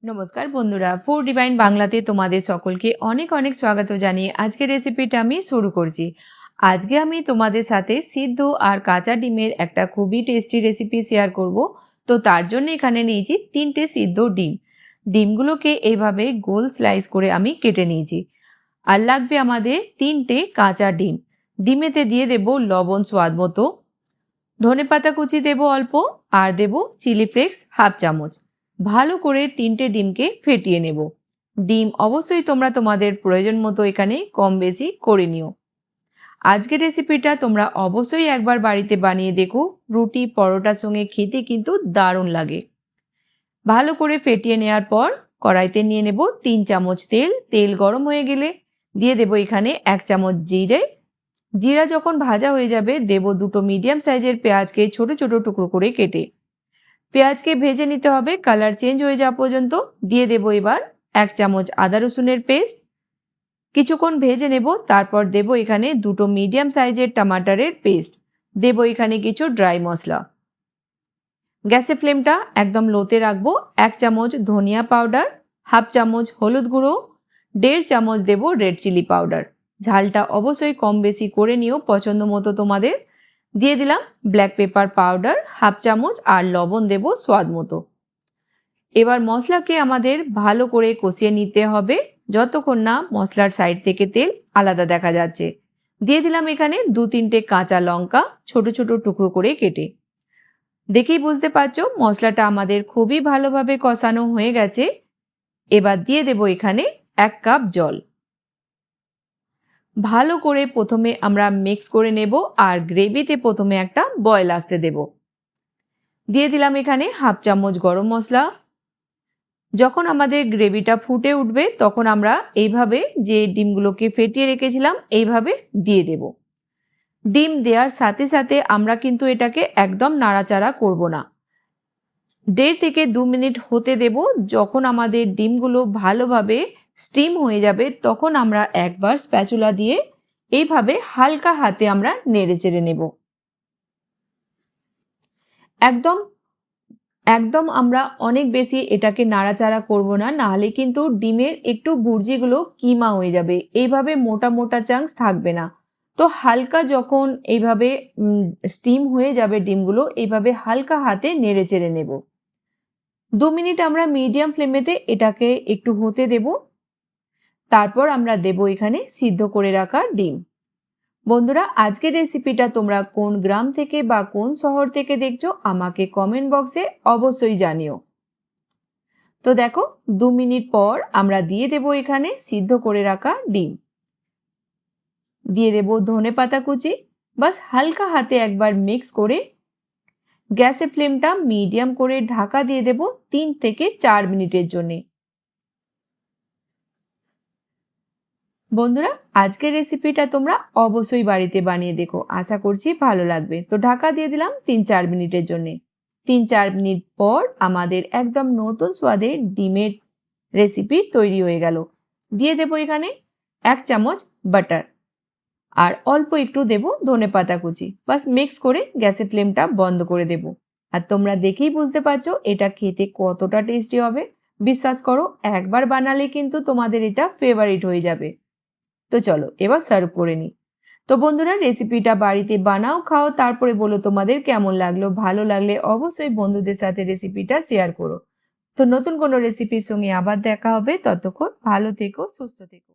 নমস্কার বন্ধুরা, food divine বাংলাতে তোমাদের সকলকে অনেক অনেক স্বাগত জানিয়ে আজকের রেসিপিটা আমি শুরু করছি। আজকে আমি তোমাদের সাথে সিদ্ধ আর কাঁচা ডিমের একটা খুবই টেস্টি রেসিপি শেয়ার করব। তো তার জন্য এখানে নিয়েছি 3টে সিদ্ধ ডিম। ডিমগুলোকে এইভাবে গোল স্লাইস করে আমি কেটে নিয়েছি। আর লাগবে আমাদের 3টে কাঁচা ডিম। ডিমেতে দিয়ে দেব লবণ স্বাদ মতো, ধনেপাতা কুচি দেব অল্প, আর দেব চিলি ফ্লেক্স হাফ চামচ। ভালো করে 3টে ডিমকে ফেটিয়ে নেব। ডিম অবশ্যই তোমরা তোমাদের প্রয়োজন মতো এখানে কম বেশি করে নিও। আজকের রেসিপিটা তোমরা অবশ্যই একবার বাড়িতে বানিয়ে দেখো, রুটি পরোটার সঙ্গে খেতে কিন্তু দারুণ লাগে। ভালো করে ফেটিয়ে নেওয়ার পর কড়াইতে নিয়ে নেব 3 চামচ তেল। তেল গরম হয়ে গেলে দিয়ে দেব এখানে 1 চামচ জিরে। জিরা যখন ভাজা হয়ে যাবে দেব 2টো মিডিয়াম সাইজের পেঁয়াজকে ছোট ছোট টুকরো করে কেটে। পেঁয়াজকে ভেজে নিতে হবে কালার চেঞ্জ হয়ে যাওয়া পর্যন্ত। দিয়ে দেব এবার 1 চামচ আদা রসুনের পেস্ট। কিছুক্ষণ ভেজে নেব, তারপর দেব এখানে 2টো মিডিয়াম সাইজের টমাটারের পেস্ট। দেব এখানে কিছু ড্রাই মশলা। গ্যাসের ফ্লেমটা একদম লোতে রাখবো। 1 চামচ ধনিয়া পাউডার, হাফ চামচ হলুদ গুঁড়ো, 1.5 চামচ দেব রেড চিলি পাউডার। ঝালটা অবশ্যই কম বেশি করে নিও পছন্দ মতো তোমাদের। দিয়ে দিলাম ব্ল্যাক পেপার পাউডার হাফ চামচ, আর লবণ দেব স্বাদ মতো। এবার মশলাকে আমাদের ভালো করে কষিয়ে নিতে হবে যতক্ষণ না মশলার সাইড থেকে তেল আলাদা দেখা যাচ্ছে। দিয়ে দিলাম এখানে 2-3টে কাঁচা লঙ্কা ছোট ছোট টুকরো করে কেটে। দেখেই বুঝতে পারছো মশলাটা আমাদের খুবই ভালোভাবে কষানো হয়ে গেছে। এবার দিয়ে দেব এখানে 1 কাপ জল। ভালো করে প্রথমে আমরা মিক্স করে নেব, আর গ্রেভিতে প্রথমে একটা বয়েল আসতে দেব। দিয়ে দিলাম এখানে হাফ চামচ গরম মশলা। যখন আমাদের গ্রেভিটা ফুটে উঠবে তখন আমরা এইভাবে যে ডিমগুলোকে ফেটিয়ে রেখেছিলাম এইভাবে দিয়ে দেব। ডিম দেওয়ার সাথে সাথে আমরা কিন্তু এটাকে একদম নাড়াচাড়া করব না। 1.5 থেকে 2 মিনিট হতে দেব। যখন আমাদের ডিমগুলো ভালোভাবে স্টিম হয়ে যাবে তখন আমরা একবার স্প্যাচুলা দিয়ে এইভাবে হালকা হাতে আমরা নেড়ে চেড়ে নেব। একদম একদম আমরা অনেক বেশি এটাকে নাড়াচাড়া করব না, নাহলে কিন্তু ডিমের একটু বুর্জিগুলো কিমা হয়ে যাবে, এইভাবে মোটা মোটা চাংস থাকবে না। তো হালকা যখন এইভাবে স্টিম হয়ে যাবে ডিমগুলো, এইভাবে হালকা হাতে নেড়ে চেড়ে নেব। 2 মিনিট আমরা মিডিয়াম ফ্লেমেতে এটাকে একটু হতে দেব। তারপর আমরা দেব এখানে সিদ্ধ করে রাখা ডিম। বন্ধুরা, আজকের রেসিপিটা তোমরা কোন গ্রাম থেকে বা কোন শহর থেকে দেখছো আমাকে কমেন্ট বক্সে অবশ্যই জানিও। তো দেখো 2 মিনিট পর আমরা দিয়ে দেব এখানে সিদ্ধ করে রাখা ডিম। দিয়ে দেব ধনেপাতা কুচি। বাস হালকা হাতে একবার মিক্স করে গ্যাসের ফ্লেমটা মিডিয়াম করে ঢাকা দিয়ে দেব 3 থেকে 4 মিনিটের জন্য। বন্ধুরা, আজকের রেসিপিটা তোমরা অবশ্যই বাড়িতে বানিয়ে দেখো, আশা করছি ভালো লাগবে। তো ঢাকা দিয়ে দিলাম 3-4 মিনিটের জন্য। 3-4 মিনিট পর আমাদের একদম নতুন স্বাদের ডিমের রেসিপি তৈরি হয়ে গেল। দিয়ে দেব এখানে 1 চামচ বাটার, আর অল্প একটু দেব ধনেপাতা কুচি। বাস মিক্স করে গ্যাসের ফ্লেমটা বন্ধ করে দেব। আর তোমরা দেখেই বুঝতে পারছো এটা খেতে কতটা টেস্টি হবে। বিশ্বাস করো, একবার বানালে কিন্তু তোমাদের এটা ফেভারিট হয়ে যাবে। তো চলো এবার সার্ভ করে নিই। তো বন্ধুরা, রেসিপিটা বাড়িতে বানাও, খাও, তারপরে বলো তোমাদের কেমন লাগলো। ভালো লাগলে অবশ্যই বন্ধুদের সাথে রেসিপিটা শেয়ার করো। তো নতুন কোনো রেসিপির সঙ্গে আবার দেখা হবে। ততক্ষণ ভালো থেকো, সুস্থ থেকো।